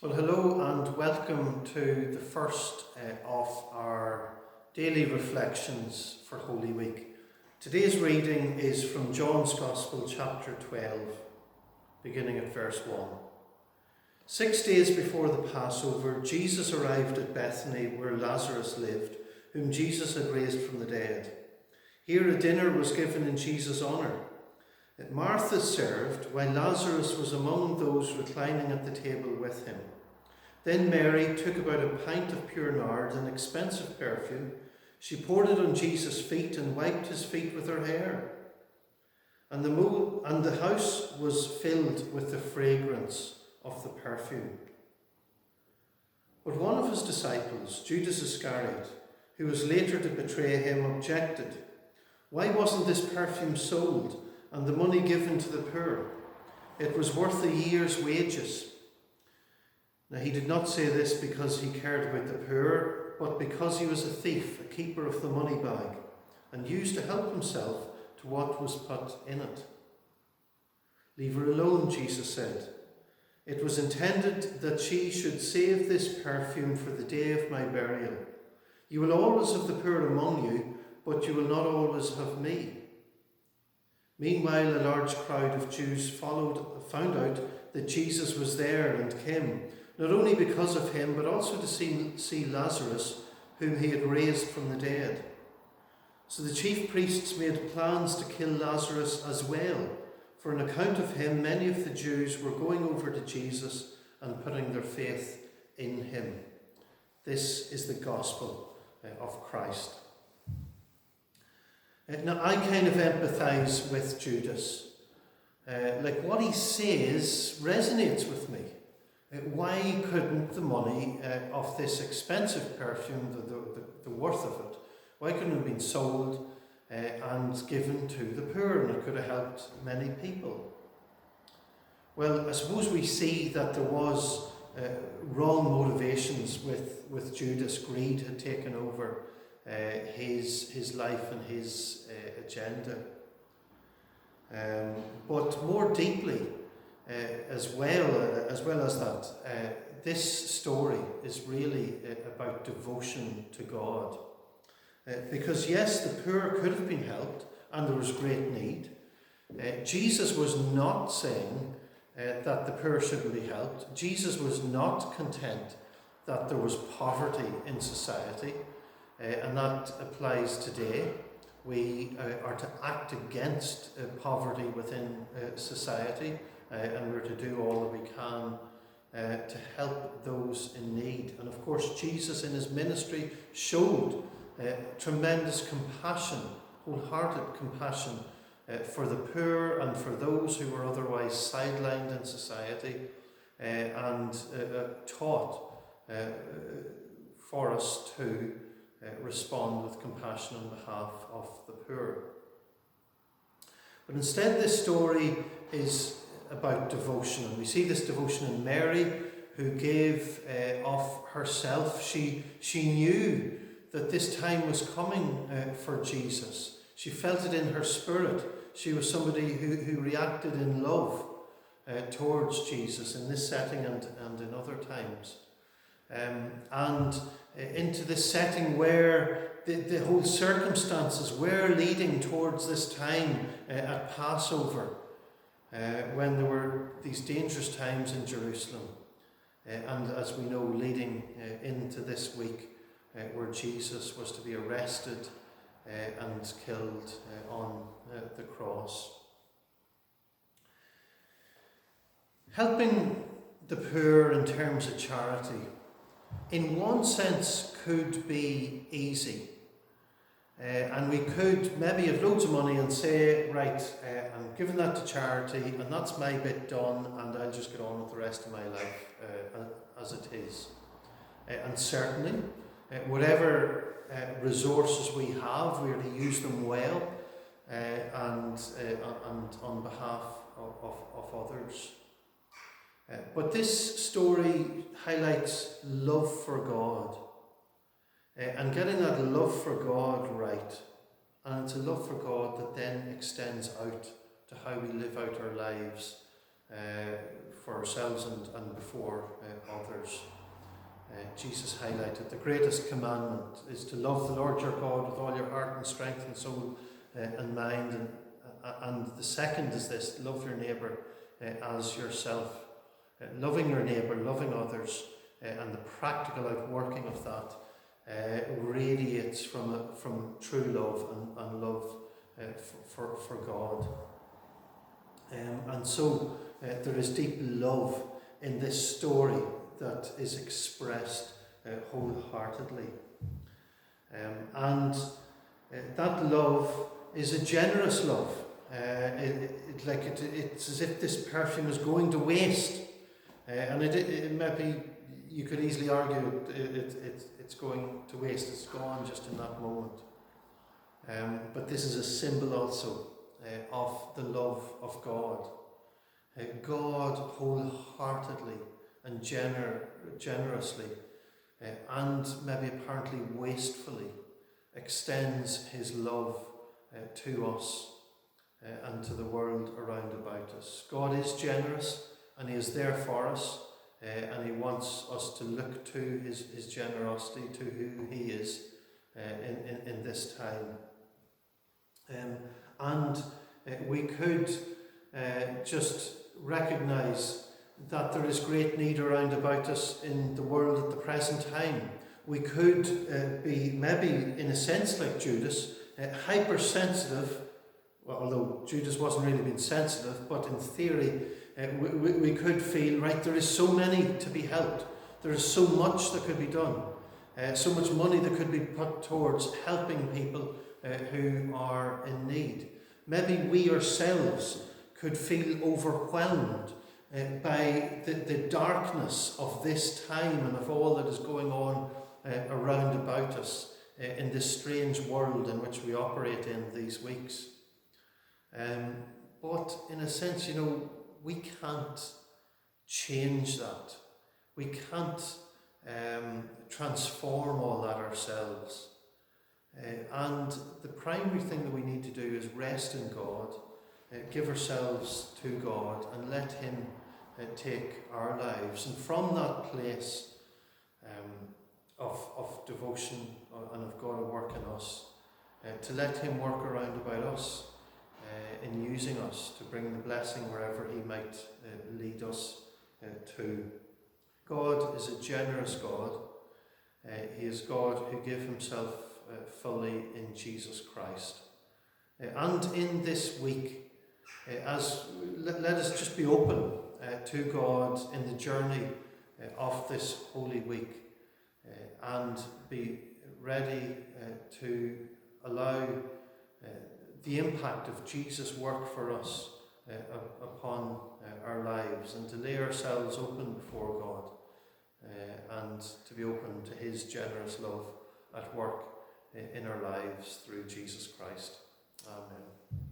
Well, hello and welcome to the first of our daily reflections for Holy Week. Today's reading is from John's Gospel, chapter 12, beginning at verse 1. 6 days before the Passover, Jesus arrived at Bethany, where Lazarus lived, whom Jesus had raised from the dead. Here a dinner was given in Jesus' honour. Martha served, while Lazarus was among those reclining at the table with him. Then Mary took about a pint of pure nard, an expensive perfume. She poured it on Jesus' feet and wiped his feet with her hair. And the house was filled with the fragrance of the perfume. But one of his disciples, Judas Iscariot, who was later to betray him, objected. Why wasn't this perfume sold and the money given to the poor? It was worth a year's wages. Now he did not say this because he cared about the poor, but because he was a thief, a keeper of the money bag, and used to help himself to what was put in it. Leave her alone, Jesus said. It was intended that she should save this perfume for the day of my burial. You will always have the poor among you, but you will not always have me. Meanwhile, a large crowd of Jews found out that Jesus was there and came, not only because of him, but also to see Lazarus, whom he had raised from the dead. So the chief priests made plans to kill Lazarus as well. For on account of him, many of the Jews were going over to Jesus and putting their faith in him. This is the gospel of Christ. Now, I kind of empathise with Judas. What he says resonates with me. Why couldn't the money of this expensive perfume, the worth of it, why couldn't it have been sold and given to the poor, and it could have helped many people? Well, I suppose we see that there was wrong motivations with Judas. Greed had taken over his life and his agenda. But more deeply, as well as that, this story is really about devotion to God. Because yes, the poor could have been helped and there was great need. Jesus was not saying that the poor shouldn't be helped. Jesus was not content that there was poverty in society, and that applies today. We are to act against poverty within society, and we're to do all that we can to help those in need. And of course, Jesus in his ministry showed tremendous compassion, wholehearted compassion for the poor and for those who were otherwise sidelined in society, and taught for us to respond with compassion on behalf of the poor. But instead, this story is about devotion, and we see this devotion in Mary, who gave of herself. She knew that this time was coming for Jesus. She felt it in her spirit. She was somebody who reacted in love towards Jesus in this setting and in other times. And into this setting where the whole circumstances were leading towards this time at Passover, when there were these dangerous times in Jerusalem, and as we know, leading into this week where Jesus was to be arrested and killed on the cross. Helping the poor in terms of charity, in one sense, could be easy. And we could maybe have loads of money and say, right, I'm giving that to charity and that's my bit done, and I'll just get on with the rest of my life as it is. And certainly, whatever resources we have, we are to use them well and on behalf of others. But this story highlights love for God, and getting that love for God right. And it's a love for God that then extends out to how we live out our lives for ourselves and before others. Jesus highlighted the greatest commandment is to love the Lord your God with all your heart and strength and soul and mind. And the second is this: love your neighbour as yourself. Loving your neighbour, loving others, and the practical outworking of that radiates from true love and love for God. And so there is deep love in this story that is expressed wholeheartedly. And that love is a generous love. It's as if this perfume is going to waste. And it maybe you could easily argue it's going to waste. It's gone just in that moment. But this is a symbol also of the love of God. God wholeheartedly and generously and maybe apparently wastefully extends his love to us and to the world around about us. God is generous and he is there for us, and he wants us to look to his generosity, to who he is in this time. And we could just recognise that there is great need around about us in the world at the present time. We could be maybe, in a sense like Judas, hypersensitive, well, although Judas wasn't really being sensitive, but in theory we could feel, right, there is so many to be helped, there is so much that could be done, so much money that could be put towards helping people who are in need. Maybe we ourselves could feel overwhelmed by the darkness of this time and of all that is going on around about us in this strange world in which we operate in these weeks. But in a sense, we can't change that. We can't transform all that ourselves. And the primary thing that we need to do is rest in God, give ourselves to God and let him take our lives. And from that place of devotion and of God at work in us, to let him work around about us in using us to bring the blessing wherever he might lead us to. God is a generous God. He is God who gave himself fully in Jesus Christ. And in this week, let us just be open to God in the journey of this Holy Week, and be ready to allow the impact of Jesus' work for us upon our lives, and to lay ourselves open before God, and to be open to his generous love at work in our lives through Jesus Christ. Amen.